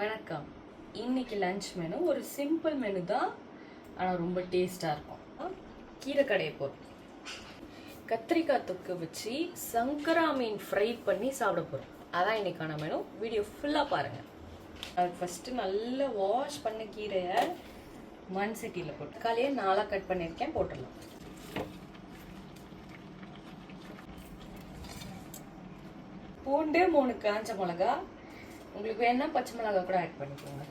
வணக்கம். இன்னைக்கு lunch menu ஒரு சிம்பிள் மெனு தான், ஆனால் ரொம்ப டேஸ்டாக இருக்கும். கீரை கடையை போகிறோம். கத்திரிக்காய் தொக்கு வச்சு சங்கரா மீன் ஃப்ரை பண்ணி சாப்பிட போகிறோம். அதான் இன்னைக்கான மெனு. வீடியோ ஃபுல்லாக பாருங்கள். அதுக்கு ஃபஸ்ட்டு நல்லா வாஷ் பண்ண கீரையை மண் சட்டியில் போட்டு தக்காளியை 4 கட் பண்ணியிருக்கேன், போட்டுடலாம். பூண்டு 3 காஞ்ச மிளகா, உங்களுக்கு வேணா பச்சை மிளகா கூட ஆட் பண்ணிக்கோங்க.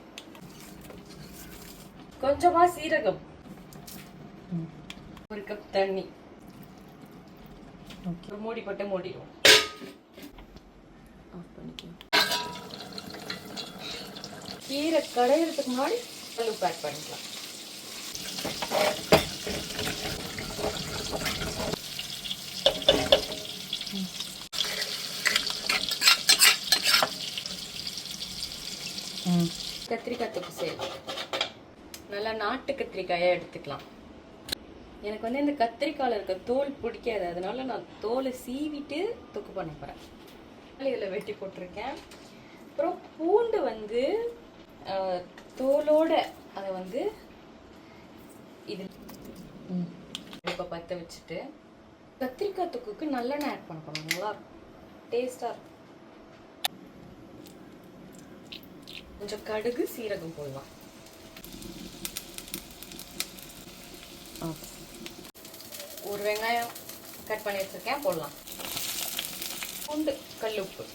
கொஞ்சமா சீரகம், 1 கப் தண்ணி, மூடி போட்டு மூடிடுவோம். ஆஃப் பண்ணிக்கலாம். கீரை கடையிறதுக்கு முன்னாடி உப்பு ஆட் பண்ணிக்கலாம். கத்திரிக்காய் தொக்கு செய்யலாம். நல்லா நாட்டு கத்திரிக்காயை எடுத்துக்கலாம். எனக்கு இந்த கத்திரிக்காயில் இருக்க தோல் பிடிக்காது, அதனால நான் தோலை சீவிட்டு தொக்கு பண்ண போகிறேன். இதில் வெட்டி போட்டிருக்கேன். அப்புறம் பூண்டு தோலோட அதை இது இப்போ பற்ற வச்சுட்டு கத்திரிக்காய் தொக்குக்கு நல்லெண்ணெய் ஆட் பண்ண போனோம். நல்லா டேஸ்டாக இருக்கும். கொஞ்சம் கடுகு சீரகம் போடலாம். ஒரு வெங்காயம் கட் பண்ணி வச்சிருக்கேன், போடலாம். பூண்டு, கல்லுப்பு,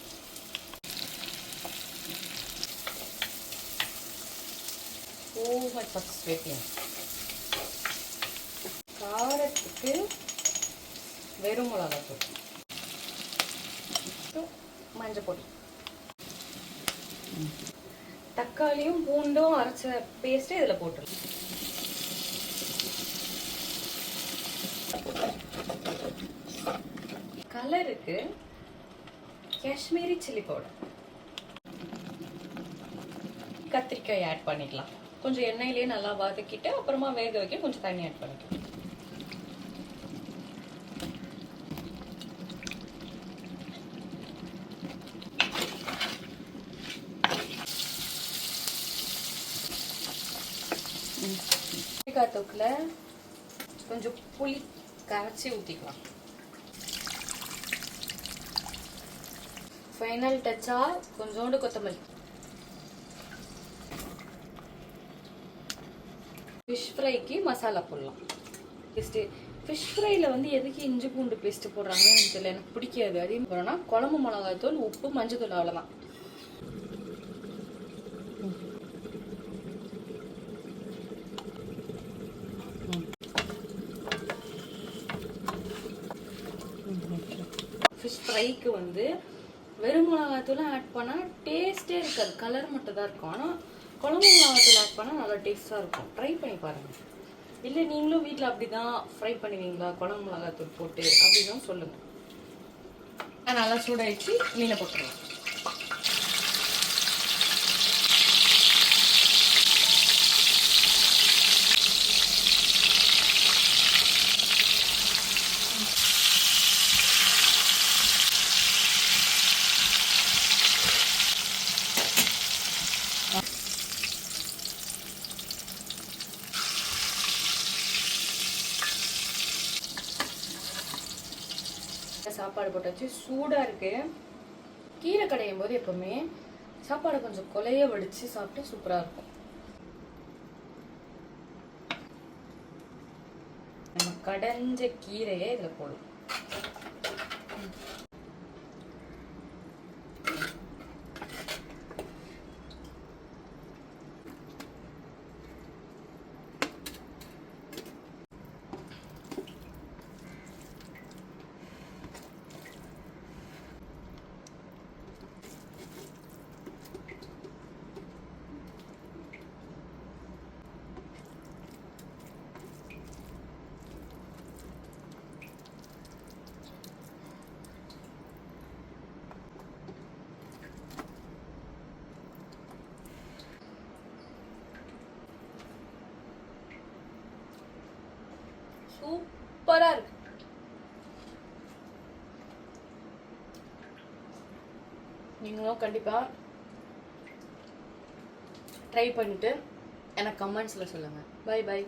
காரத்துக்கு வெறும் மிளகாத்தூள், மஞ்சள் பொடி, தக்காளியும் பூண்டும் அரைச்ச பேஸ்ட் இதில் போட்டுருலாம். கலருக்கு காஷ்மீரி சில்லி பவுடர், கத்திரிக்காய் ஆட் பண்ணிக்கலாம். கொஞ்சம் எண்ணெயிலேயே நல்லா வதக்கிட்டு அப்புறமா வேக வைக்க கொஞ்சம் தண்ணி ஆட் பண்ணிக்கலாம். கத்திரிக்காய் தொக்கில் கொஞ்சம் புளி கரைச்சி ஊற்றிக்கலாம். ஃபைனல் டச்சா கொஞ்சோண்டு கொத்தமல்லி. ஃபிஷ் ஃப்ரைக்கு மசாலா போடலாம். ஃபிஷ் ஃப்ரைல எதுக்கு இஞ்சி பூண்டு பேஸ்ட் போடுறாங்கன்னு எனக்கு தெரியல, எனக்கு பிடிக்காது. அதே போறோம்னா குழம்பு மிளகாய்த்தூள், உப்பு, மஞ்சள், அவ்வளோதான். ஃபிஷ் ஃப்ரைக்கு வெறும் மிளகாத்தூள் ஆட் பண்ணால் டேஸ்டே இருக்காது, கலர் மட்டும் தான் இருக்கும். ஆனால் குழம்பு மிளகாத்தூள் ஆட் பண்ணால் நல்லா டேஸ்ட்டாக இருக்கும். ட்ரை பண்ணி பாருங்கள். இல்லை நீங்களும் வீட்டில் அப்படி தான் ஃப்ரை பண்ணுவீங்களா குழம்பு மிளகாத்தூள் போட்டு அப்படின்னு சொல்லுங்கள். நல்லா சூடாயிடுச்சு, மீனை போட்டுருவோம். சாப்பாடு போட்டாச்சு, சூடாக இருக்கு. கீரை கடையும் போது எப்பவுமே சாப்பாடு கொஞ்சம் கொலைய வடிச்சு சாப்பிட்டா சூப்பராக இருக்கும். நம்ம கடைஞ்ச கீரையை இதில் போடும். சூப்பரா இருக்கு. நீங்களும் கண்டிப்பா ட்ரை பண்ணிவிட்டு எனக்கு கமெண்ட்ஸில் சொல்லுங்கள். Bye by.